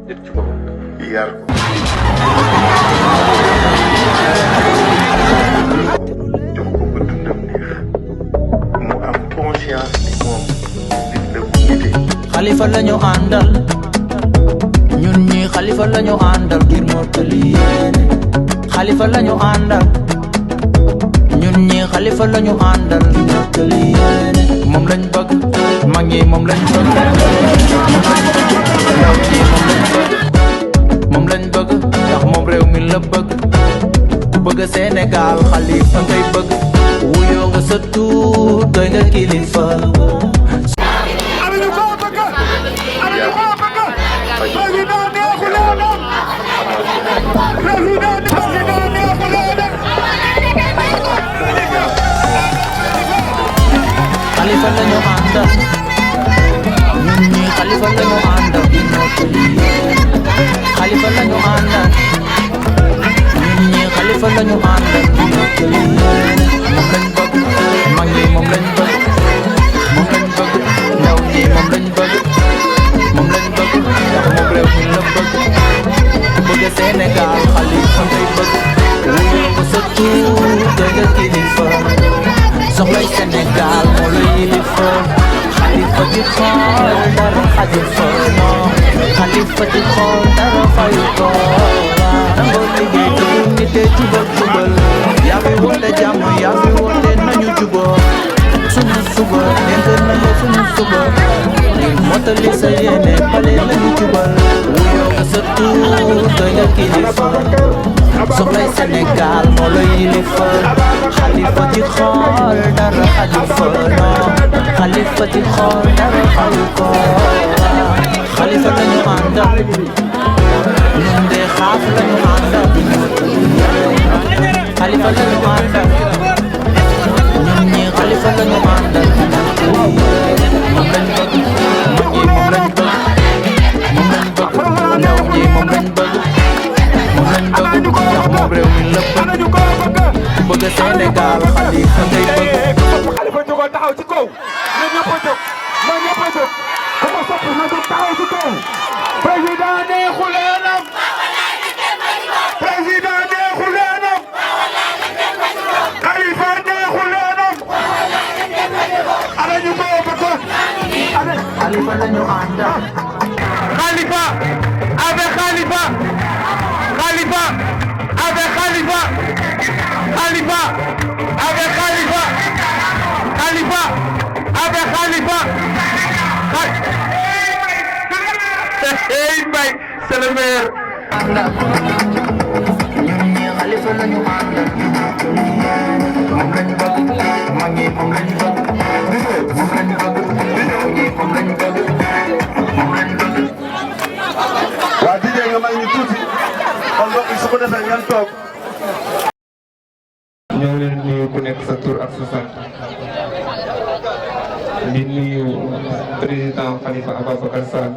nit ci boppam yar ko jox ko ba dundam neex mu am conscience ni moom nit la bu nite. Xalifa lañu àndal ñun ñi Xalifa lañu àndal ngir mottali yéene. Xalifa lañu àndal ñun ñi Xalifa lañu àndal ngir mottali yéene. moom lañ bëgg mag ñi moom lañ bëgg ndaw ñi moom lañ bëgg ndax moom réew mi la bëgg ku bëgg Sénégal Xalifa ngay bëgg wuyoo nga sa tuut doy nga kilifa. Xalifa lañu àndal ñun ñi Xalifa lañu àndal di mottali yéene. Xalifa lañu àndal ñun ñi Xalifa lañu àndal di mottali yéene. moom lañ bëgg mag ñi moom lañ bëgg ndaw ñi moom lañ bëgg ndax moom réew mi la bëgg ku bëgg Sénégal Xalifa ngay bëgg wuyoo ko sa tuur doy nga kilifa. soxlay Sénégal moo la yilifa. Xalifa di xool dara xaju fa non Xalifa di xool dara fayu ko. nangoo liggéey te bu nitee jubal yaa fi woote jàmm yaa fi woote nañu juboo. sunu suba dénk nañu sunu suba ngir mottali sa yéene bale lañu jubal. wuyoo nga sa tuur doy nga kilifa. soxlay Sénégal moo la yilifa. Xalifa di xool dara xaju fa non Xalifa di xool dara fayu ko. Xalifa lañu àndal ñun de xaaf lañu àndal Xalifa lañu àndal ñun ñi Xalifa lañu àndal moom lañ bëgg mag ñi moom lañ bëgg ndaw ñi moom lañ bëgg ndax moom réew mi la bëgg ku bëgg Sénégal Xalifa ngay bëgg. Xalifa jógal taxaw ci kaw na ñëpp a jóg ku ko sopp na jóg taxaw ci kaw. président neexu leenam président neexu leenam Xalifa neexu leenam ana ñu ko bëgg Xalifa lañu àndal Xalifa avec Xalifa Xalifa avec Xalifa Xalifa avec Xalifa Xalifa avec Xalifa hey Mbaye c'est le maire. ñun ñi Xalifa lañu àndal moom lañ bëgg mag ñi moom lañ bëgg waa DJ nga may ñu tuuti kon mbokk yi su ko defee ngeen toog. ñoo leen nuyu ku nekk sa tur ak sa sant di nuyu président Khalifa Ababacar Sall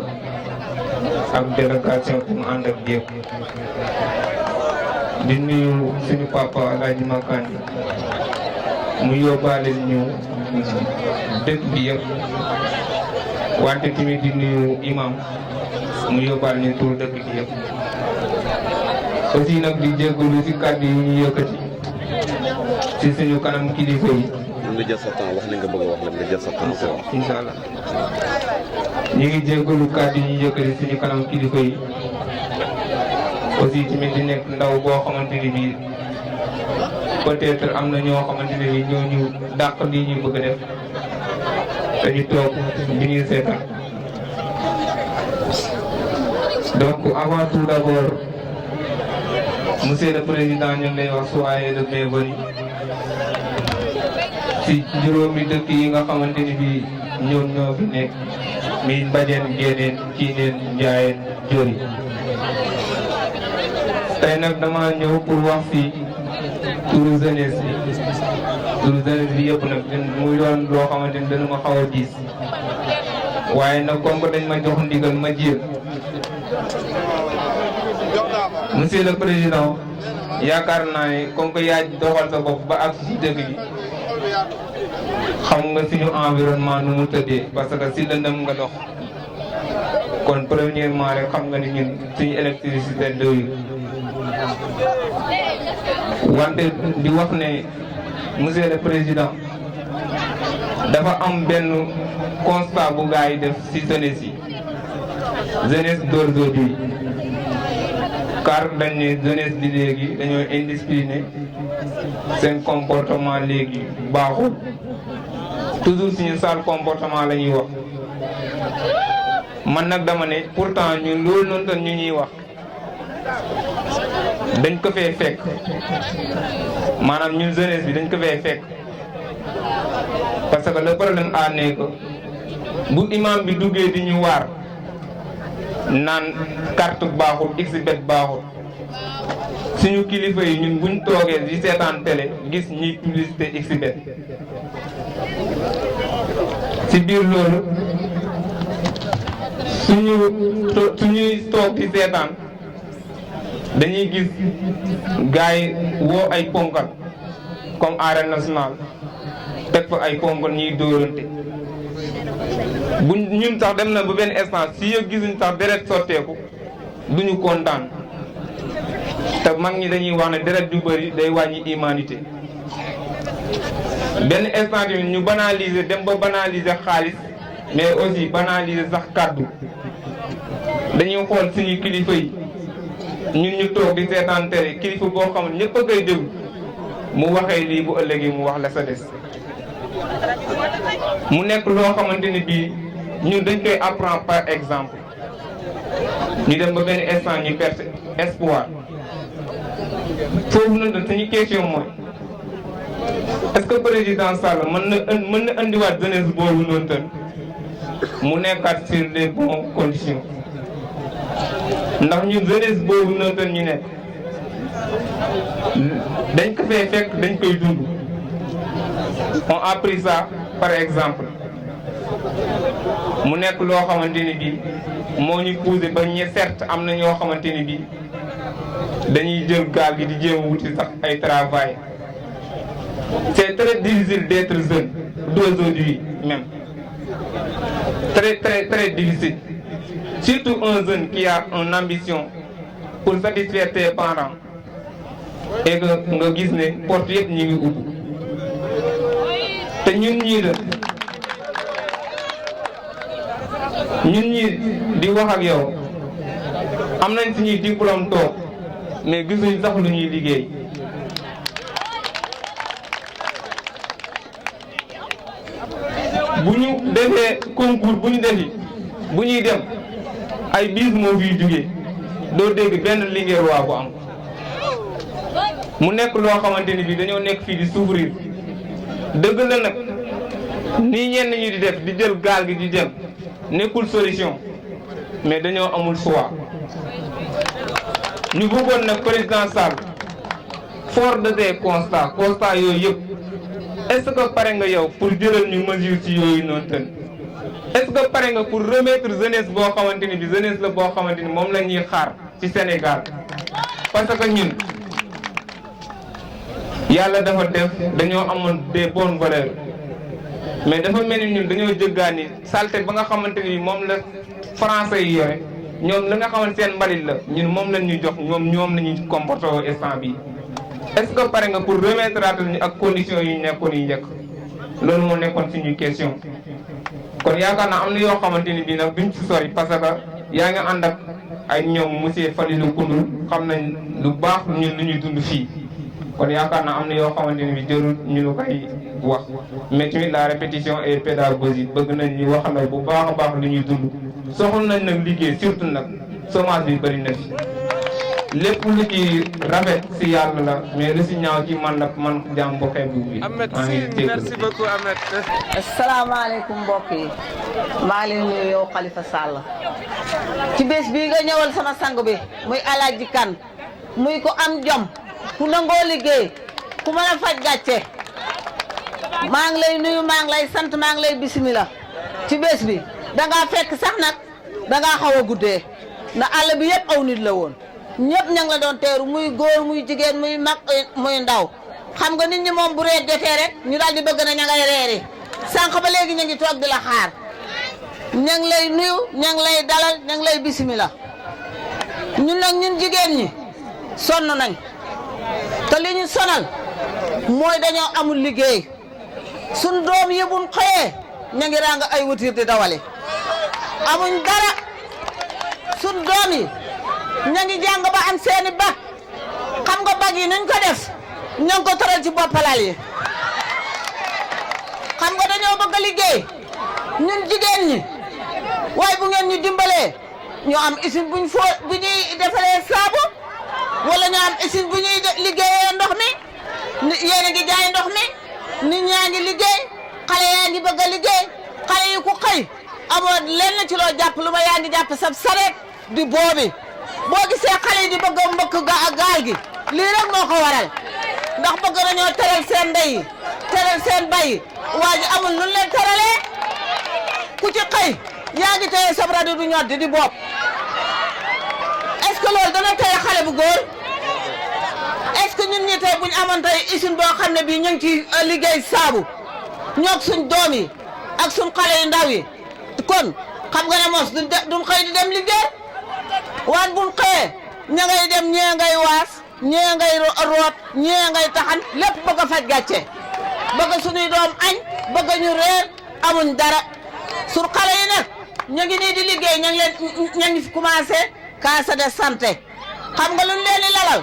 ak délégation bi mu ànd ak yëpp di nuyu suñu papa Alaaji Makane mu yóbbaale ñu dëkk bi yëpp wante tamit di nuyu imam mu yóbbaale ñu tur dëkk bi yëpp aussi nag di jégalu ci kàddu yi ñu yëkkati ci suñu kanam kilifa yi. nga jël sa temps wax li nga bëgg a wax la nga jël sa temps ko wax. incha allah ñu ngi jégalu kàddu yi ñu yëkkati suñu kanam kilifa yi aussi tamit di nekk ndaw boo xamante ni bii peut-être am na ñoo xamante ne bii ñoo ñu dàq lii ñuy bëgg a def dañu toog bi ñuy seetaan donc avant tout d'abord monsieur le président ñu ngi lay wax soyez le bienvenu ci juróomi dëkk yi nga xamante ni bii ñoom ñoo fi nekk mi Mbadiène Nguéniène Kineen Ndiayène Diori tey nag dama ñëw pour wax fi turu jeunesse bi yëpp nag muy doon loo xamante ni dana ma xaw a diis waaye nag comme que dañ ma jox ndigal ma jéem monsieur le président yaakaar naa ne comme que yaa doxal sa bopp ba ak si dëkk bi xam nga suñu environnement nu mu tëddee parce que si lëndëm nga dox kon premièrement rek xam nga ni ñun suñu électricité doyul wante di wax ne monsieur le président dafa am benn constat bu gars yi def ci jeunesse yi jeunesse d'aujourd'hui car dañ ne jeunesse di léegi dañoo indiscipliné seen comportement léegi baaxul toujours suñu sale comportement la ñuy wax man nag dama ne pourtant ñun loolu noonu tan ñu ñuy wax dañ ko fee fekk maanaam ñun jeunesse bi dañ ko fee fekk parce que le problème a ne que bu imam bi duggee di ñu waar naan carte baaxul xbet baaxul suñu kilifa yi ñun buñ toogee di seetaan télé gis ñuy publicité xbet ci biir loolu suñuy toog di seetaan dañuy gis gars yi woo ay ponkal comme arène nationale teg fa ay ponkal ñuy dóorante bu ñun sax dem na ba benn instant si yëg gisuñ sax deret sotteeku duñu kontaan te mag ñi dañuy wax ne deret du bëri day wàññi humanité benn instant tamit ñu banaliser dem ba banaliser xaalis mais aussi banaliser sax kàddu dañuy xool suñu kilifa yi ñun ñu toog di seetaan tere kilifa boo xam ne ñëpp a koy déglu mu waxee lii bu ëllëgee mu wax la sa des mu nekk loo xamante ni bii ñun dañ koy apprendre par exemple ñu dem ba benn instant ñu perte espoir foofu nag suñu question mooy est-ce que président Sall mën na andiwaat jeunesse boobu noonu tan mu nekkaat sur les bonnes conditions ndax ñun jeunesse boobu noonu tan ñu nekk dañ ko fee fekk dañ koy dund on a pris ça par exemple mu nekk loo xamante ni bii moo ñu poussé ba ñu certes am na ñoo xamante ni bii dañuy jël gaal gi di jéem a wuti sax ay travail c'est très difficile d'être jeune d'aujourd'hui même très difficile surtout un jeune qui a une ambition pour satisfaire tes parents et que nga gis ne porte yëpp ñu ngi ubbi te ñun ñii di wax ak yow am nañ suñuy diplôme toog mais gisuñ sax lu ñuy liggéey bu ñu defee concours bu ñuy dem ay bis moo fiy jugee doo dégg benn Linguère waa bu am mu nekk loo xamante ni bi dañoo nekk fii di souffrir dëgg la nag nii ñenn ñi di def di jël gaal gi di dem nekkul solution mais dañoo amul choix ñu bëggoon nag président Sall fort de tes constats yooyu yëpp est-ce que pare nga yow pour jëlal ñu mesure ci yooyu noonu tën est-ce que pare nga pour remettre jeunesse boo xamante ni bi jeunesse la boo xamante ni moom la ñuy xaar ci Sénégal parce que ñun yàlla dafa def dañoo amoon des bonnes valeurs mais dafa mel ni ñun dañoo jëggaani salte ba nga xamante ni moom la français yi yore ñoom la nga xamante seen mbalit la ñun moom la ñuy jox ñoom la ñuy comporté au instant bi est-ce que pare nga pour remettre ñu ak conditions yi nekkoon yi njëkk loolu moo nekkoon suñu question kon yaakaar naa am na yoo xamante ni bii nag duñ ci sori parce que yaa ngi ànd ak ay ñoom monsieur Falilou Koundoul xam nañ lu baax ñun lu ñuy dund fii kon yaakaar naa am na yoo xamante ni bi jërul ñu lu koy wax mais tamit la répétition et pédagogique bëgg nañ ñu waxal bu baax a baax lu ñuy dund soxla nañ nag liggéey surtout nag chômage bi bëri na fi lépp lu ci rafet si yàlla la mais lu si ñaaw ci man la man jàmm bu xeebu bi maa ngi dégg merci beaucoup Ahmed. asalaamaaleykum mbokk yi maa ngi leen nuyu yow Khalifa Sall ci bés bii nga ñëwal sama sang bi muy Alaaji Kan muy ko am jom ku nangoo liggéey ku mën a faj gàcce maa ngi lay nuyu maa ngi lay sant maa ngi lay bisimila ci bés bi dangaa fekk sax nag dangaa xaw a guddee na àll bi yëpp aw nit la woon ñëpp ña ngi la doon teeru muy góor muy jigéen muy mag muy ndaw xam nga nit ñi moom bu reer jotee rek ñu daal di bëgg na ña ngay reeri sànq ba léegi ñu ngi toog di la xaar ña ngi lay nuyu ña ngi lay dalal ña ngi lay bisimila ñun nag ñun jigéen ñi sonn nañ te li ñu sonal mooy dañoo amul liggéey sun doom yi buñ xëyee ña ngi ràng ay wutir di dawale amuñ dara sun doom yi ña ngi jàng ba am seeni bac xam nga bac yi nuñ ko def ña ngi ko tëral ci boppalal yi xam nga dañoo bëgg a liggéey ñun jigéen ñi waaye bu ngeen ñu dimbalee ñu am usine bu ñuy defalee saabu wala ñu am usine bu ñuy liggéeyee ndox mi yéen a ngi jaay ndox mi nit ñaa ngi liggéey xale yaa ngi bëgg a liggéey xale yi ku xëy amoo lenn ci loo jàpp lu ma yaa ngi jàpp sab sareet di boobi boo gisee xale yi di bëgg a mbëkk gaal gi lii rek moo ko waral ndax bëgg nañoo teral seen ndey yi teral seen bay waa ji amul lu leen teralee ku ci xëy yaa ngi téye sab rajo du ñor di bopp est-ce que loolu dana téye xale bu góor est-ce que ñun ñi tey bu ñu amoon tey usine boo xam ne bii ñu ngi ci liggéey saabu ñoog suñ doom yi ak suñ xale yu ndaw yi kon xam nga ne mos duñ xëy di dem liggéey waan buñ xëyee ña ngay dem ñee ngay waas ñee ngay root ñee ngay taxan lépp bëgg a faj gàcce bëgg suñuy doom añ bëgg ñu reer amuñ dara sur xale yi nag ñu ngi nii di liggéey ña ngi fi commencé case de santé xam nga luñ leen di lalal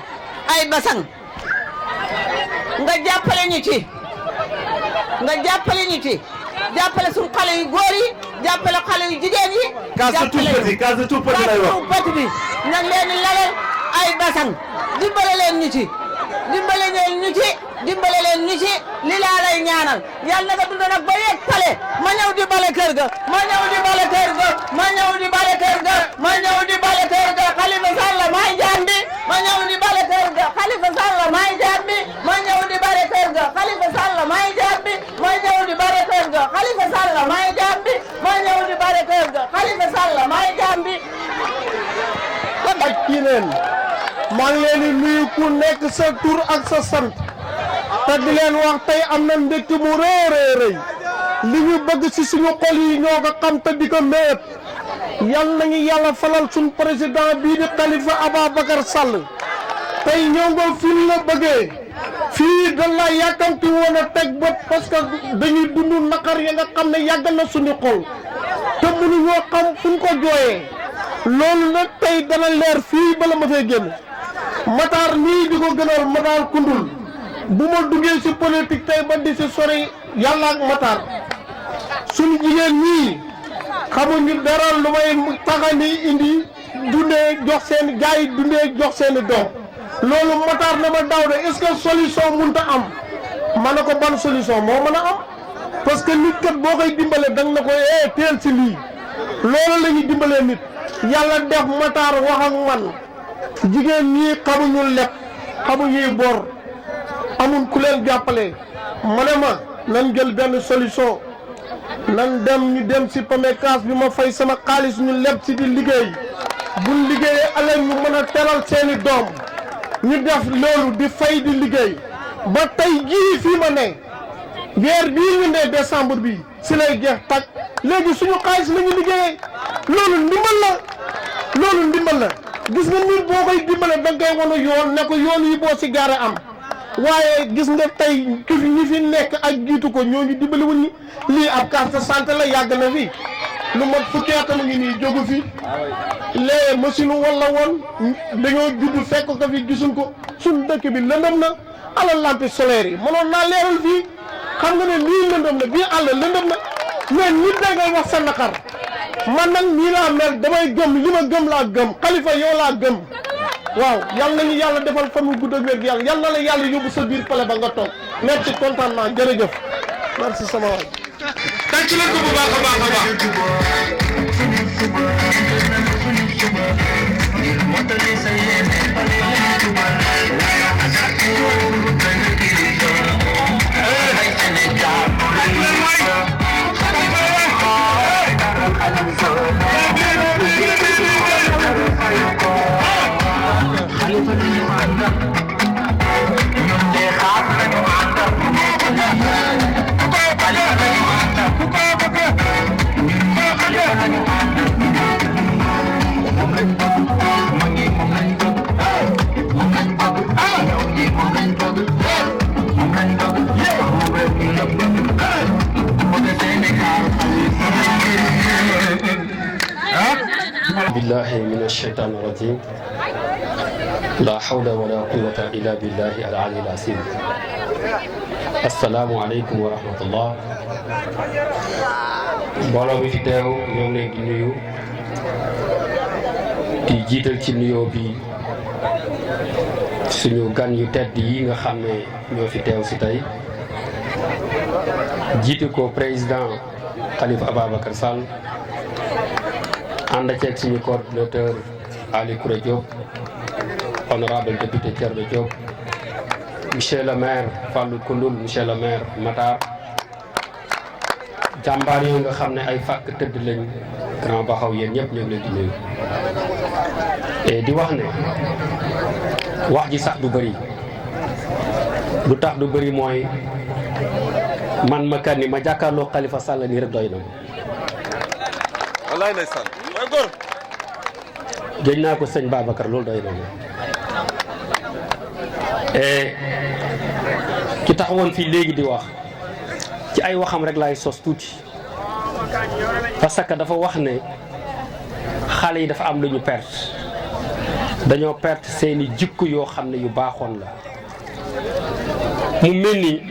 ay basang nga jàppale ñu ci jàppale suñu xale yu góor yi jàppale xale yu jigéen yi. case tout petit lay wax case tout petit bi nag leen di lalal ay basang dimbale leen ñu ci li laa lay ñaanal yàlla nga dund nag ba yegg pale ma ñëw di bale kër ga Khalifa Sall maay jaam bi ma ñëw di bale kër ga Khalifa Sall maay jaam bi ma ñëw di bale kër ga Khalifa Sall maay jaam bi ma ñëw di bale kër ga Khalifa Sall maay jaam bi ma ñëw di bale kër ga Khalifa Sall maay jaam bi ak kii leen maa ngi leen di nuyu ku nekk sa tur ak sa sant te di leen wax tey am na mbégte mu rëy li ñu bëgg ci suñu xol yi ñoo ko xam te di ko méet yal nañu yàlla falal suñu président bii di Khalifa Ababacar Sall tey ñoo nga fii la bëggee fii dañ la yàkkamti woon a teg bët parce que dañuy dund naqar ya nga xam ne yàgg na suñu xol te mënuñoo xam fu ñu ko jooyee loolu nag tey dana leer fii bala ma fee génn Matar nii di ko gënal Matar Koundoul bu ma duggee ci politique tey ba di ci sori yàlla ak Matar suñu jigéen ñii xamuñu dara lu may taxani indi dundee jox seen gars yi dundee jox seeni doom loolu Matar na ma daaw de est-ce que solution mënta am ma ne ko ban solution moo mën a am parce que nit kat boo koy dimbale danga na ko teel ci lii loolu la ñuy dimbalee nit yàlla def Matar wax ak man jigéen ñii xamuñu lepp xamuñuy bor amul ku leen jàppale ma ne ma nan jël benn solution nan ñu dem ci PAMECAS bi ma fay sama xaalis ñu leb ci di liggéey buñ liggéeyee ëllëg ñu mën a teral seeni doom ñu def loolu di fay di liggéey ba tey jii fii ma ne weer bii ñu ne décembre bi ci lay jeex tag léegi suñu xaalis la ñu liggéeyee loolu ndimbal la gis nga nit boo koy dimbale da nga koy wan yoon ne ko yoon yi boo ci gaare am waaye gis nga tey ki fi ñi fi nekk ak jiitu ko ñooñu dimbali wuñ ñi lii ab carte de santé la yàgg na fi lu mat fukki at ngi nii jógu fi lee machine wala woon dañoo judd fekk ko fi gisuñ ko suñ dëkk bi lëndëm na ala lampe solaire yi mënoon naa leeral fii xam nga ne lii lëndëm na bii àll lëndëm na mais nit da ngay wax sa naqar man nag nii laa mel damay gëm li ma gëm laa gëm Khalifa yow laa gëm waaw yal nañu yàlla defal fan wu gudd ak wér yàlla yal na la yàlla yóbbu sa biir pale ba nga toog merci kontaan naa jërëjëf merci sama waay. tàcc leen ko bu baax a baax a baax. billahi min ashaytan irajim la hawla wala quwwata illa billahi al ali al azim assalaamu aleykum wa rahmatullah mbooloo mi fi teew ñoo ngi leen di nuyu di jiital ci nuyoo bi suñu gan yu tedd yi nga xam ne ñoo fi teew si tey jiite ko président Khalifa Ababacar Sall ànd ceeg suñu coordinateur Ali Koura Diop honorable député Thierno Diop monsieur le maire Fallou Koundoul monsieur le maire Matar jàmbaar yi nga xam ne ay fàkk tëdd lañ grand baxaw yéen ñëpp ñu ngi leen di nuyu et di wax ne wax ji sax du bëri lu tax du bëri mooy man ma kan ni ma jàkkaarloo Khalifa Sall nii rek doy na ma. wallaay ndeysaan mooy góor. géej naa ko sëñ Babacar loolu doy na ma et ki taxawoon fii léegi di wax ci ay waxam rek laay sos tuuti parce que dafa wax ne xale yi dafa am lu ñu perte dañoo perte seeni jikko yoo xam ne yu baaxoon la mu mel ni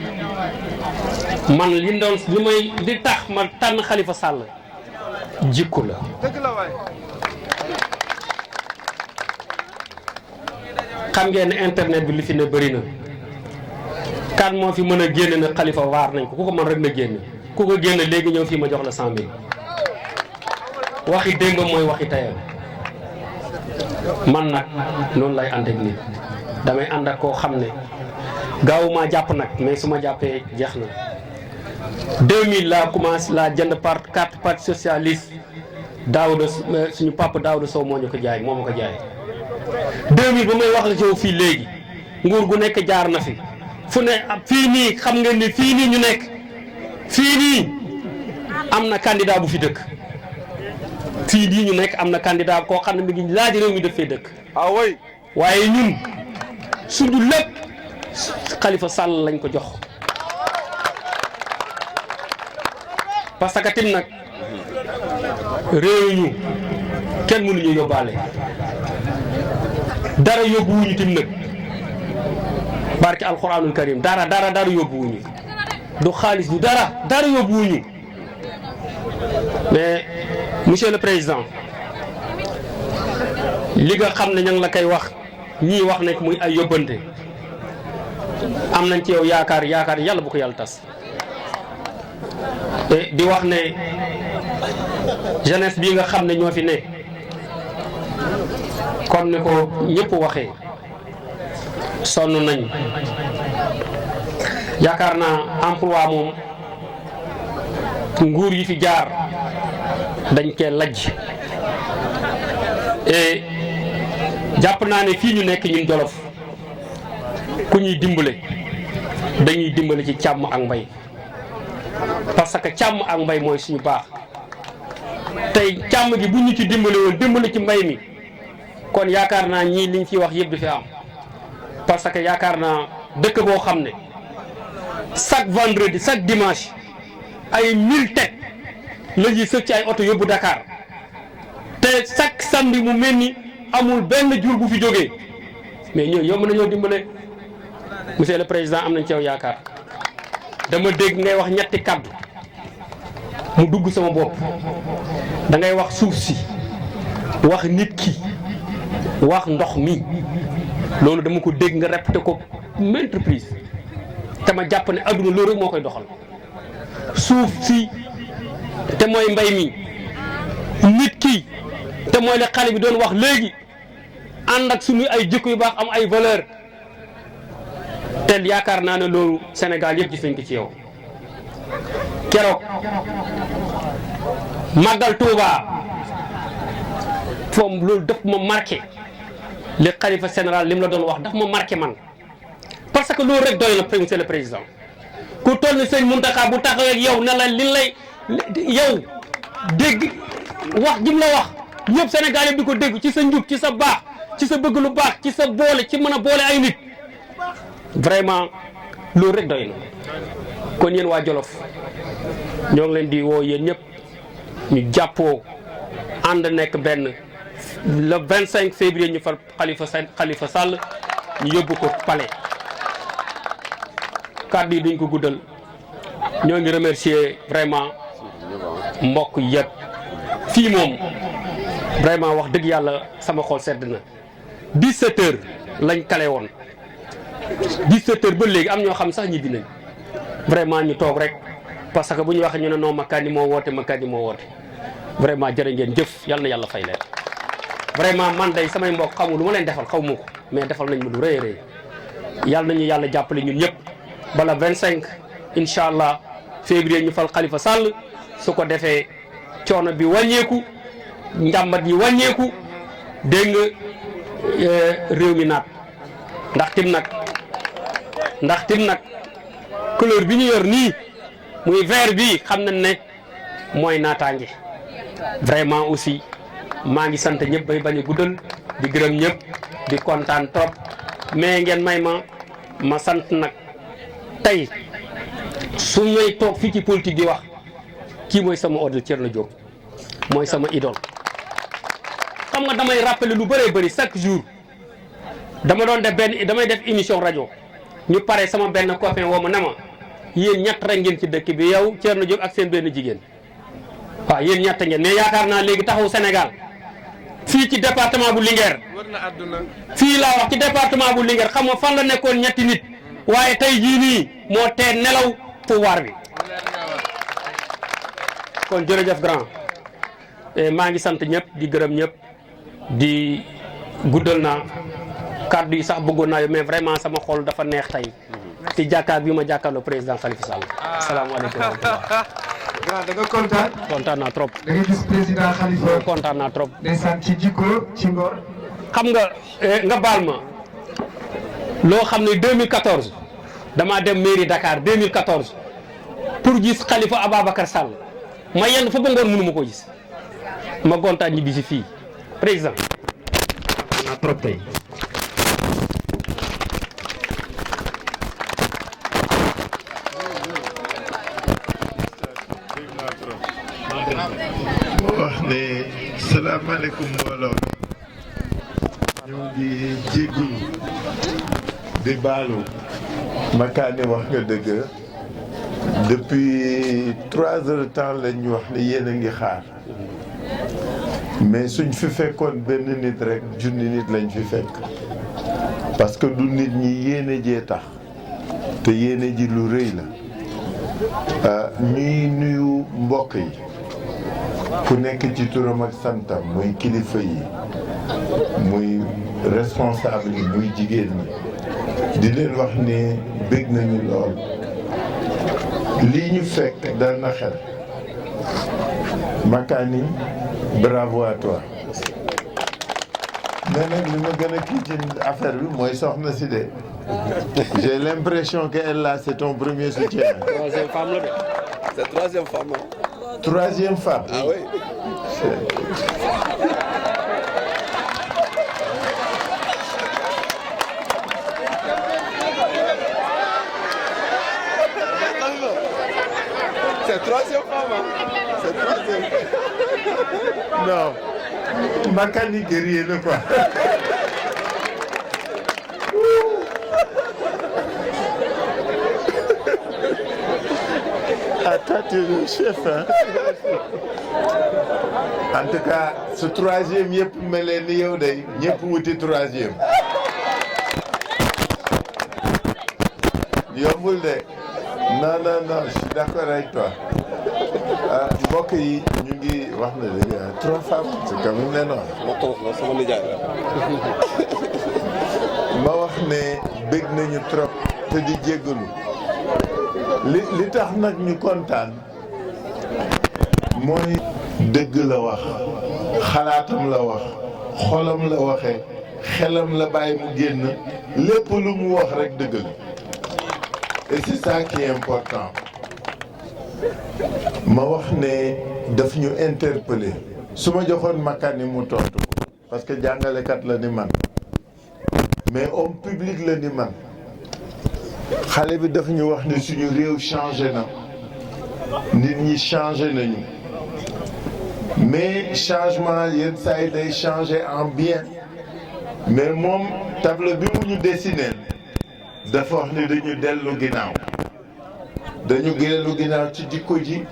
man li doon li tax ma tànn Khalifa Sall jikko la xam ngeen ne internet bi li fi ne bëri na kan moo fi mën a génne na Khalifa waar nañ ko ku ko mën rek na génne ku ko génne léegi ñëw fii ma jox la 100 000 waxi démb mooy waxi tayam man nag noonu lay ànd ak nit damay ànd ak koo xam ne gaawuma jàpp nag mais su ma jàppee jeex na 2000 laa commencé laa jënd carte parti socialiste Daouda suñu papa Daouda Sow moo ñu ko jaay moo ma ko jaay 2000 ba may wax la jow fii léegi nguur gu nekk jaar na fi fu ne fii nii xam ngeen ni fii nii ñu nekk fii nii am na candidat bu fi dëkk fii nii ñu nekk am na candidat koo xam ne mi ngi laaj réew mi daf fee dëkk waaye ñun suñu lépp Khalifa Sall lañ ko jox parce que tim nag réew ñu kenn mënuñu yóbbaale dara yóbbuwuñu tim nag barke alxuraanul karim dara yóbbuwuñu du xaalis du dara yóbbuwuñu mais monsieur le président li nga xam ne ña ngi la koy wax ñii wax nekk muy ay yóbbante am nañ ci yow yaakaar yàlla bu ko yàlla tas te di wax ne jeunesse bii nga xam ne ñoo fi ne kon ni ko ñëpp waxee sonn nañ yaakaar naa emploi moom nguur yi fi jaar dañ koy lajj et jàpp naa ne fii ñu nekk ñun Jolof ku ñuy dimbale dañuy dimbale ci càmm ak mbay parce que càmm ak mbay mooy suñu baax tey càmm gi bu ñu ci dimbale woon dimbale ci mbay mi kon yaakaar naa ñii liñ fi wax yëpp du fi am parce que yaakaar naa dëkk boo xam ne chaque vendredi chaque dimanche ay 1000 têtes la ñuy sëcc ci ay oto yóbbu Dakar te chaque samedi mu mel ni amul benn jur bu fi jógee mais ñooñu yomb nañoo dimbale monsieur le président am nañ ci yow yaakaar dama dégg ngay wax ñetti kaddu mu dugg sama bopp da ngay wax suuf si wax nit ki wax ndox mi loolu dama ko dégg nga répété ko maintes reprises te ma jàpp ne adduna loolu rek moo koy doxal suuf si te mooy mbay mi nit ki te mooy la xale bi doon wax léegi ànd ak suñu ay jikko yu baax am ay valeur te yaakaar naa ne loolu Sénégal yëpp gis nañ ko ci yow keroog màggal Touba foom loolu daf ma marqué li xalifa général li mu la doon wax daf ma marqué man parce que loolu rek doy na monsieur le président ku toll ni sëñ Mountakha bu taxawee ak yow ne la li lay yow dégg wax jim la wax ñëpp Sénégal yëpp di ko dégg ci sa njub ci sa baax ci sa bëgg lu baax ci sa boole ci mën a boole ay nit vraiment loolu rek doy na kon yéen waa Jolof ñoo ngi leen di woo yéen ñëpp ñu jàppoo ànd nekk benn le 25 février ñu fal Khalifa Sall ñu yóbbu ko palais kàddu yi duñ ko guddal ñoo ngi remercier vraiment mbokk yëpp fii moom vraiment wax dëgg yàlla sama xol sedd na 17 heures lañ kale woon 17 heures ba léegi am ñoo xam sax ñibbi nañ vraiment ñu toog rek parce que bu ñu waxee ñu ne non Makani moo woote vraiment jërë ngeen jëf yal na yàlla fay leen vraiment man day samay mbokk xamu lu ma leen defal xaw ma ko mais defal nañ ma lu rëy a rëy yal nañu yàlla jàppale ñun ñëpp bala 25 incha allah février ñu fal Khalifa Sall su ko defee coono bi wàññeeku njàmbat yi wàññeeku dégg nga réew mi naat ndax tim nag couleur bi ñu yor nii muy vert bi xam nañ ne mooy naataange vraiment aussi maa ngi sant ñëpp bay bañ a guddal di gërëm ñëpp di kontaan trop mais ngeen may ma sant nag tey su may toog fii ci politique di wax kii mooy sama ordre Thierno Diop mooy sama idole xam nga damay rappeler lu bëree bëri chaque jour damay def émission rajo ñu pare sama benn copain woo ma ne ma yéen ñett rek ngeen ci dëkk bi yow Thierno Diop ak seen benn jigéen waaw yéen ñett ngeen mais yaakaar naa léegi taxawu Sénégal fii ci département bu Linguère fii laa wax ci département bu Linguère xam nga fan la nekkoon ñetti nit waaye tey jii nii moo tee nelaw pouvoir bi kon jërëjëf grand maa ngi sant ñëpp di gërëm ñëpp di guddal naa kàddu yi sax bëggoon naa mais vraiment sama xol dafa neex tey ci jàkkaar bi ma jàkkaarloo président Khalifa Sall asalaamaaleykum wa rahmatulah. waaw da nga kontaan. kontaan naa trop. da nga gis président Khalifa. kontaan naa trop. ndeysaan ci jikko ci ngor. xam nga baal ma loo xam ne 2014 damaa dem mairie Dakar 2014 pour gis Khalifa Ababacar Sall ma yenn fa ba ngoon mënu ma ko gis ma gontaan ñibbi si fii président naa trop tey. wax ne salaamaaleykum mbooloo ñu ngi jéggulu di baalu Makani wax nga dëgg depuis 3 heures de temps lañ wax ne yéen a ngi xaar mais suñ fi fekkoon benn nit rek junni nit lañ fi fekk parce que du nit ñi yéene jee tax te yéene ji lu rëy la ñuy nuyu mbokk yi ku nekk ci turam ak santam muy kilifa yi muy responsable yi muy jigéen ñi di leen wax ne bég nañu lool lii ñu fekk dal na xel Makani bravo à toi mais nag li ma gën a kii ci affaire bi mooy soxna si de j'ai l'impression que elle là c'est ton premier soutien. Troisième femme la de. C'est troisième femme. Troisième femme. Ah oui. C'est troisième femme. C'est troisième. Non. Makani guerrier le quoi. Toi, tu es le chef, hein? En tout cas, ce troisième, ñëpp mel ni yow day ñëpp wuti troisième. yombul de. Non, je suis d'accord avec toi. mbokk yi ñu ngi wax na léegi 3 femmes, c'est quand même énorme. sama nijaay ma wax ne bëgg nañu trop te di jéggalu. li tax nag ñu kontaan mooy dëgg la wax xalaatam la wax xolam la waxee xelam la bàyyi mu génn lépp lu mu wax rek dëgg la et c'est ça qui est important ma wax ne daf ñu interpeller su ma joxoon makani mu tontu ko parce que jàngalekat la ni man mais homme public la ni man xale bi daf ñu wax ni suñu réew changé na nit ñi changé nañu mais changement yenn saa yi day changé en bien mais moom tableau bi mu ñu dessiné dafa wax ni dañu dellu ginnaaw dañu dellu ginnaaw ci jikko ji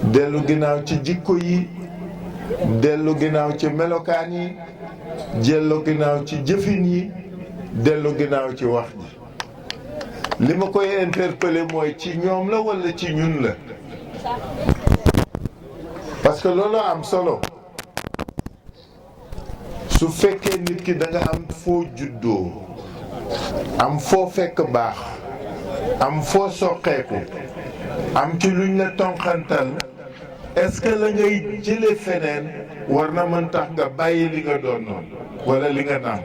dellu ginnaaw ci jikko yi dellu ginnaaw ci melokaan yi dellu ginnaaw ci jëfin yi dellu ginnaaw ci wax ji li ma koy interpellé mooy ci ñoom la walla ci ñun la parce que loolu am solo su fekkee nit ki da nga am foo juddoo am foo fekk baax am foo soqeeku am ci luñ la tonxantal est-ce que la ngay jële feneen war na mën tax nga bàyyi li nga doon noonu walla li nga naan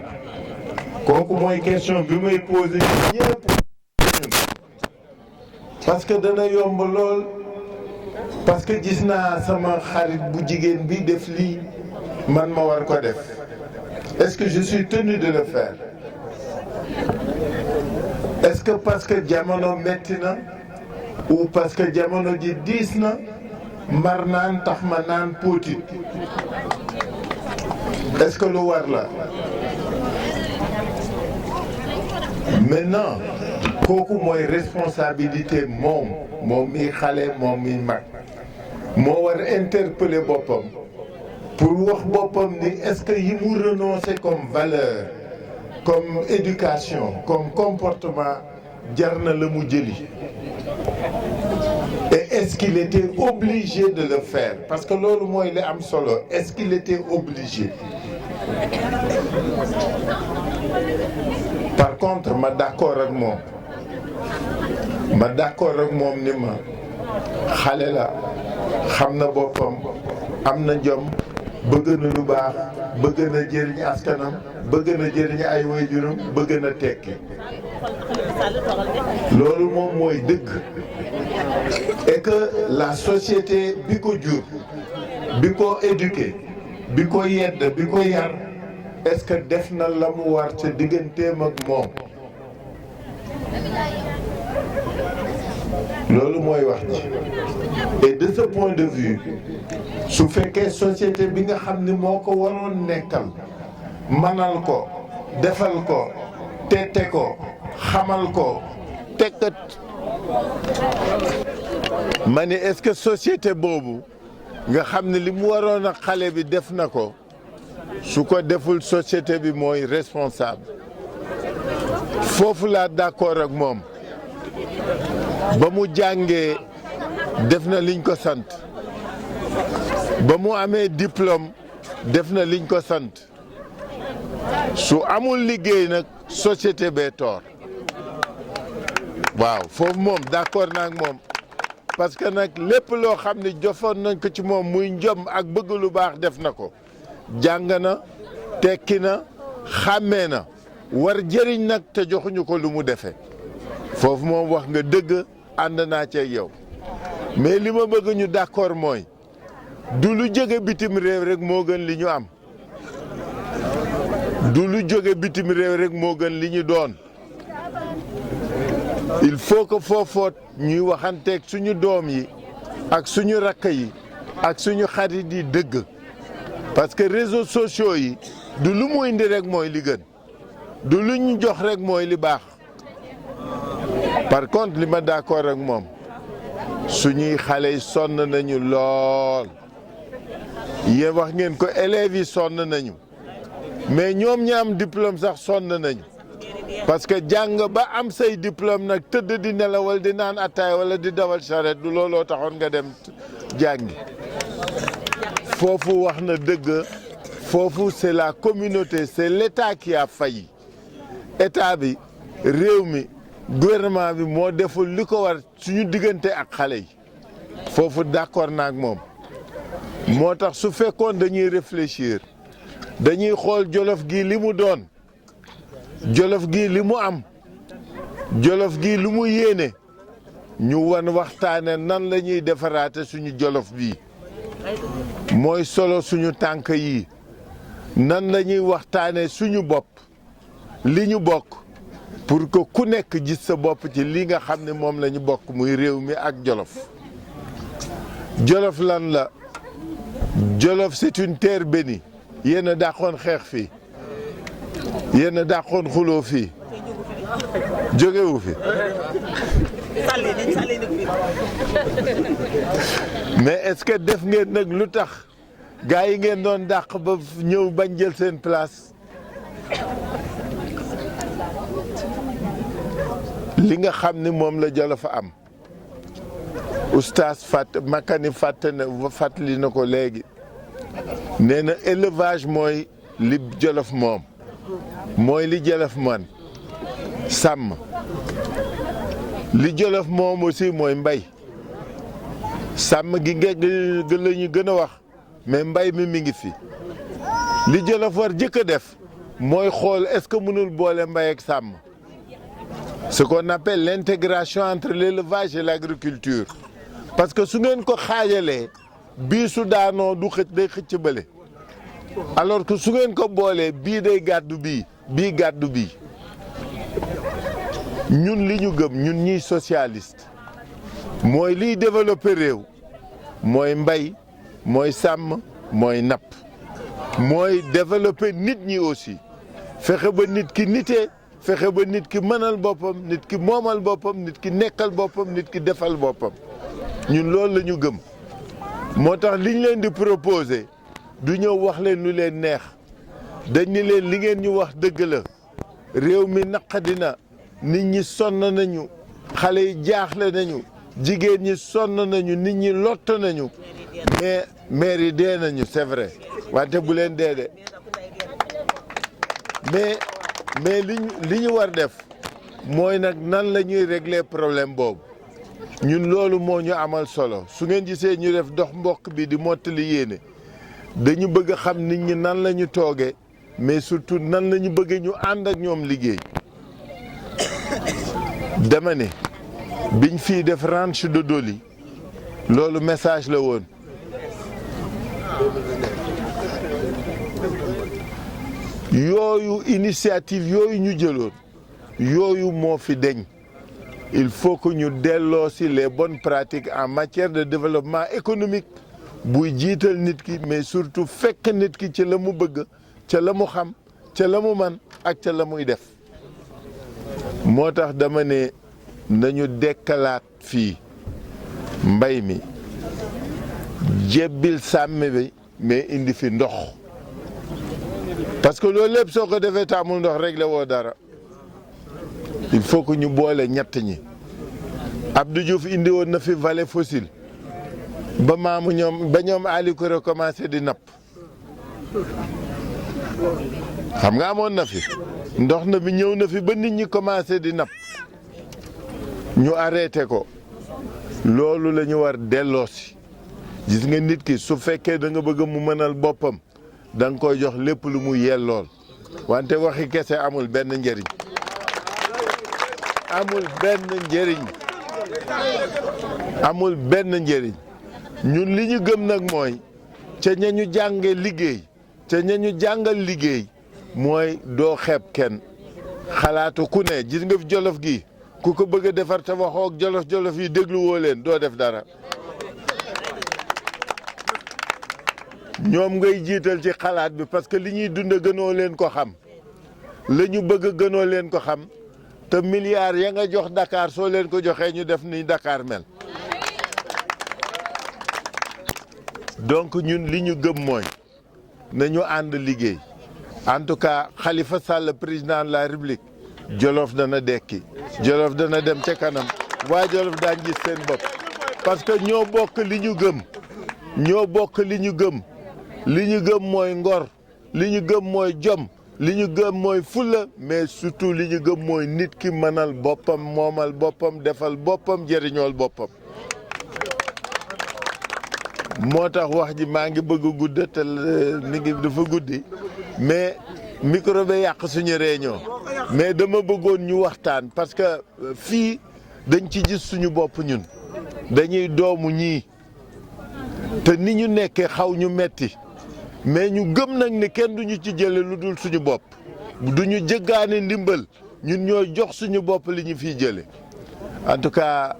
kooku mooy question bi may posé ñëpp parce que dana yomb lool parce que gis naa sama xarit bu jigéen bi def lii man ma war ko def est-ce que je suis tenu de le faire est-ce que parce que jamono metti na ou parce que jamono ji diis na mar naan tax ma naan póotit est-ce que lu war la maintenant kooku mooy responsabilité moom mi xale moom mi mag moo war interpeller boppam pour wax boppam ni est-ce que yi mu renoncer comme valeur comme éducation comme comportement jar na la mu jëli et est-ce qu'il était obligé de le faire parce que loolu mooy li am solo est-ce qu'il était obligé par contre ma d'accord ak moom ni ma xale la xam na boppam am na jom bëgg na lu baax bëgg na jëriñ askanam bëgg na jëriñ ay waajuram bëgg na tekki loolu moom mooy dëgg et que la société bi ko jur bi ko éduqué bi ko yedd bi ko yar est-ce que def na la mu war ca digganteem ak moom loolu mooy wax ji et de ce point de vue su fekkee société bi nga xam ni moo ko waroon nekkal manal ko defal ko tette ko xamal ko tekkat ma ni est-ce que société boobu nga xam ne li mu waroon ak xale bi def na ko su ko deful société bi mooy responsable foofu laa d'accord ak moom ba mu jàngee def na liñ ko sant ba mu amee diplôme def na liñ ko sant su amul liggéey nag société bee toor waaw foofu moom d'accord naa ak moom parce que nag lépp loo xam ne jofoon nañ ko ci moom muy njom ak bëgg lu baax def na ko jàng na tekki na xàmmee na war jëriñ nag te joxuñu ko lu mu defee foofu moom wax nga dëgg ànd naa ci yow mais li ma bëgg ñu d'accord mooy du lu jóge bitim réew rek moo gën li ñu am du lu jóge bitim réew rek moo gën li ñu doon il faut que foofoot ñuy waxanteeg suñu doom yi ak suñu rakk yi ak suñu xarit yi dëgg parce que réseaux sociaux yi du lu mu indi rek mooy li gën du lu ñu jox rek mooy li baax par contre li ma d'accord ak moom suñuy xale yi sonn nañu lool yéen wax ngeen ko élèves yi sonn nañu mais ñoom ñi am diplôme sax sonn nañu parce que jàng ba am say diplôme nag tëdd di nelawal di naan attaay wala di dawal charrette du looloo taxoon nga dem jàngi foofu wax na dëgg foofu c'est la communauté c'est l'État qui a failli état bi réew mi gouvernement bi moo deful li ko war suñu diggante ak xale yi foofu d'accord naa ak moom moo tax su fekkoon dañuy réfléchir dañuy xool Jolof gi li mu doon Jolof gi li mu am Jolof gi lu mu yéene ñu wan waxtaane nan la ñuy defaraate suñu Jolof bii mooy solo suñu tànk yi nan la ñuy waxtaane suñu bopp li ñu bokk pour que ku nekk gis sa bopp ci li nga xam ne moom la ñu bokk muy réew mi ak Jolof. Jolof lan la Jolof c'est une terre bénie. yéen a dàqoon xeex fii yéen a dàqoon xuloo fii jógewu fi mais est-ce que def ngeen nag lu tax gars yi ngeen doon dàq ba ñëw bañ jël seen place li nga xam ni moom la Jolof am oustaz Makani fàttali na ko léegi nee na élevage mooy li Jolof moom mooy li Jolof man sàmm li Jolof moom aussi mooy mbay sàmm gi la ñu gën a wax mais mbay mi ngi fi li Jolof war jëkk a def mooy xool est-ce que mënul boole mbay ak sàmm ce qu'on appelle l'intégration entre l'élevage et l'agriculture parce que su ngeen ko xaajalee bii su daanoo du xëcc day xëcc bële alors que su ngeen ko boolee bii day gàddu bii gàddu bii ñun li ñu gëm ñun ñiy socialiste mooy liy développer réew mooy mbay mooy sàmm mooy napp mooy développer nit ñi aussi fexe ba nit ki nitee fexe ba nit ki mënal boppam nit ki moomal boppam nit ki nekkal boppam nit ki defal boppam ñun loolu la ñu gëm moo tax liñ leen di proposer du ñëw wax leen lu leen neex dañ ni leen li ngeen ñu wax dëgg la réew mi naqadina nit ñi sonn nañu xale yi jaaxle nañu jigéen ñi sonn nañu nit ñi lott nañu mais maire yi dee nañu c'est vrai wante bu leen dee de mais li ñu war def mooy nag nan la ñuy régler problème boobu ñun loolu moo ñu amal solo su ngeen gisee ñu def dox mbokk bi di mottali yéene dañu bëgg a xam nit ñi nan la ñu toogee mais surtout nan la ñu bëgg ñu ànd ak ñoom liggéey dama ne biñ fii def ranch de Doli loolu message la woon yooyu initiative yooyu ñu jëloon yooyu moo fi deñ il faut que ñu delloo si les bonnes pratiques en matière de développement économique buy jiital nit ki mais surtout fekk nit ki ci la mu bëgg ca la mu xam ca la mu man ak ca la muy def moo tax dama ne nañu dekkalaat fii mbay mi jebbil sàmm bi mais indi fi ndox parce que loolu lépp soo ko defee taamul ndox réglé woo dara il faut que ñu boole ñett ñi Abdou Diouf indi woon na fi vallée fossile ba maamu ñoom Ali Kouré commencé di napp xam nga amoon na fi ndox na bi ñëw na fi ba nit ñi commencé di napp ñu arrêté ko loolu la ñu war delloosi gis nga nit ki su fekkee da nga bëgg mu mënal boppam da nga koy jox lépp lu mu yellool wante waxi kese amul benn njëriñ amul benn njëriñ ñun li ñu gëm nag mooy ca ña ñu jànge liggéey ca ña ñu jàngal liggéey mooy doo xeeb kenn xalaatu ku ne gis nga fi Jolof gi ku ko bëgg a defar te waxoo ak jolof yi déglu woo leen doo def dara ñoom ngay jiital ci xalaat bi parce que li ñuy dund gënoo leen ko xam la ñu bëgg gënoo leen ko xam te milliards ya nga jox Dakar soo leen ko joxee ñu def ni Dakar mel donc ñun li ñu gëm mooy nañu ànd liggéey en tout cas Khalifa Sall président de la République Jolof dana dekki Jolof dana dem ca kanam waa Jolof daan gis seen bopp parce que ñoo bokk li ñu gëm li ñu gëm mooy ngor li ñu gëm mooy jom li ñu gëm mooy fulla mais surtout li ñu gëm mooy nit ki mënal boppam moomal boppam defal boppam jëriñool boppam moo tax wax ji maa ngi bëgg a gudd te mi ngi dafa guddi mais micro bi yàq suñu réunion mais dama bëggoon ñu waxtaan parce que fii dañ ci gis suñu bopp ñun dañuy doomu ñii te ni ñu nekkee xaw ñu metti mais ñu gëm nag ne kenn duñu ci jële lu dul suñu bopp duñu jëggaane ndimbal ñun ñooy jox suñu bopp li ñu fiy jële en tout cas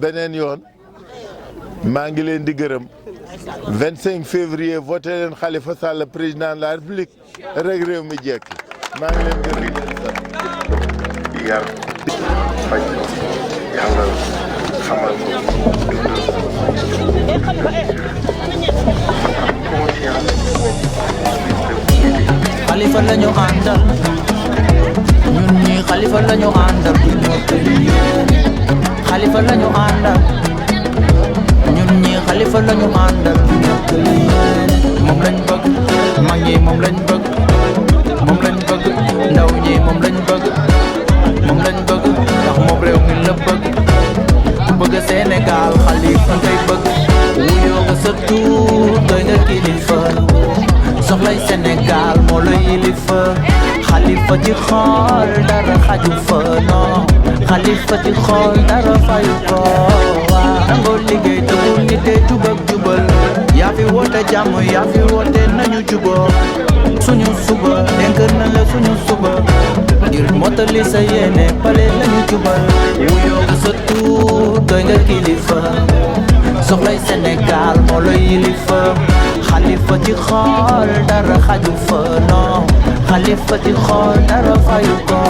beneen yoon maa ngi leen di gërëm 25 février voté leen Khalifa Sall président de la République rek réew mi jekki maa ngi leen gërëm leen sant yar faj yàlla xamal ko Khalifa lañu àndal ñun ñi Khalifa lañu àndal Khalifa lañu àndal ñun ñi Khalifa lañu àndal moom lañ bëgg mag ñi moom lañ bëgg moom lañ bëgg ndaw ñi moom lañ bëgg moom lañ bëgg ndax moom réew mi la bëgg ku bëgg Sénégal Khalifa ngay bëgg wuyoo nga sa tur doy nga kilifa soxlay Sénégal moo la yilifa Khalifa ci xool dara xaju fa non Khalifa ci xool dara fayu ko waaw nangoo liggéey te bu nitee jubak jubal yaa fi woote jàmm yaa fi woote nañu juboo suñu suba dénk na la suñu suba ngir mottali sa yéene pale lañu jubal wuyoo nga sa tur doy nga kilifa soxlay Sénégal moo la yilifa Khalifa ci xool dara xaju fa non Khalifa ci xool dara fayu ko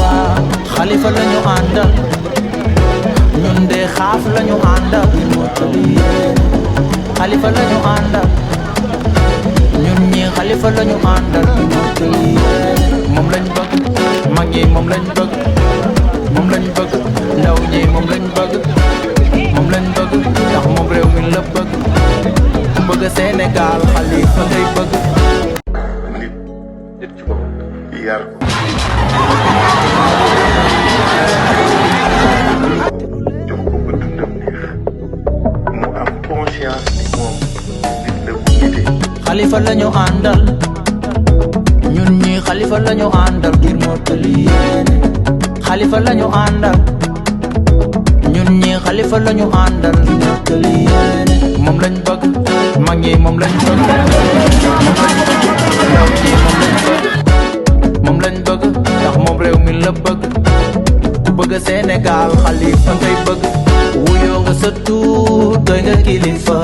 waaw Khalifa lañu àndal ñun de xaaf lañu àndal Khalifa lañu àndal ñun ñi Khalifa lañu àndal moom lañ bëgg mag ñi moom lañ bëgg moom lañ bëgg ndaw ñi moom lañ bëgg moom lañ bëgg ndax moom réew mi la bëgg ku bëgg Sénégal Khalifa ngay bëgg nit ci bopp yar ko jox ko ba dundam neex mu am conscience ni moom nit la bu nite Khalifa lañu àndal ñun ñi Khalifa lañu àndal ngir mottali yéene Khalifa lañu àndal ñun ñi Khalifa lañu àndal ngir mottali yéene moom lañ bëgg mag ñi moom lañ bëgg ndaw ñi moom lañ bëgg ndax moom réew mi la bëgg ku bëgg Sénégal Khalifa ngay bëgg wuyoo nga sa tur doy nga kilifa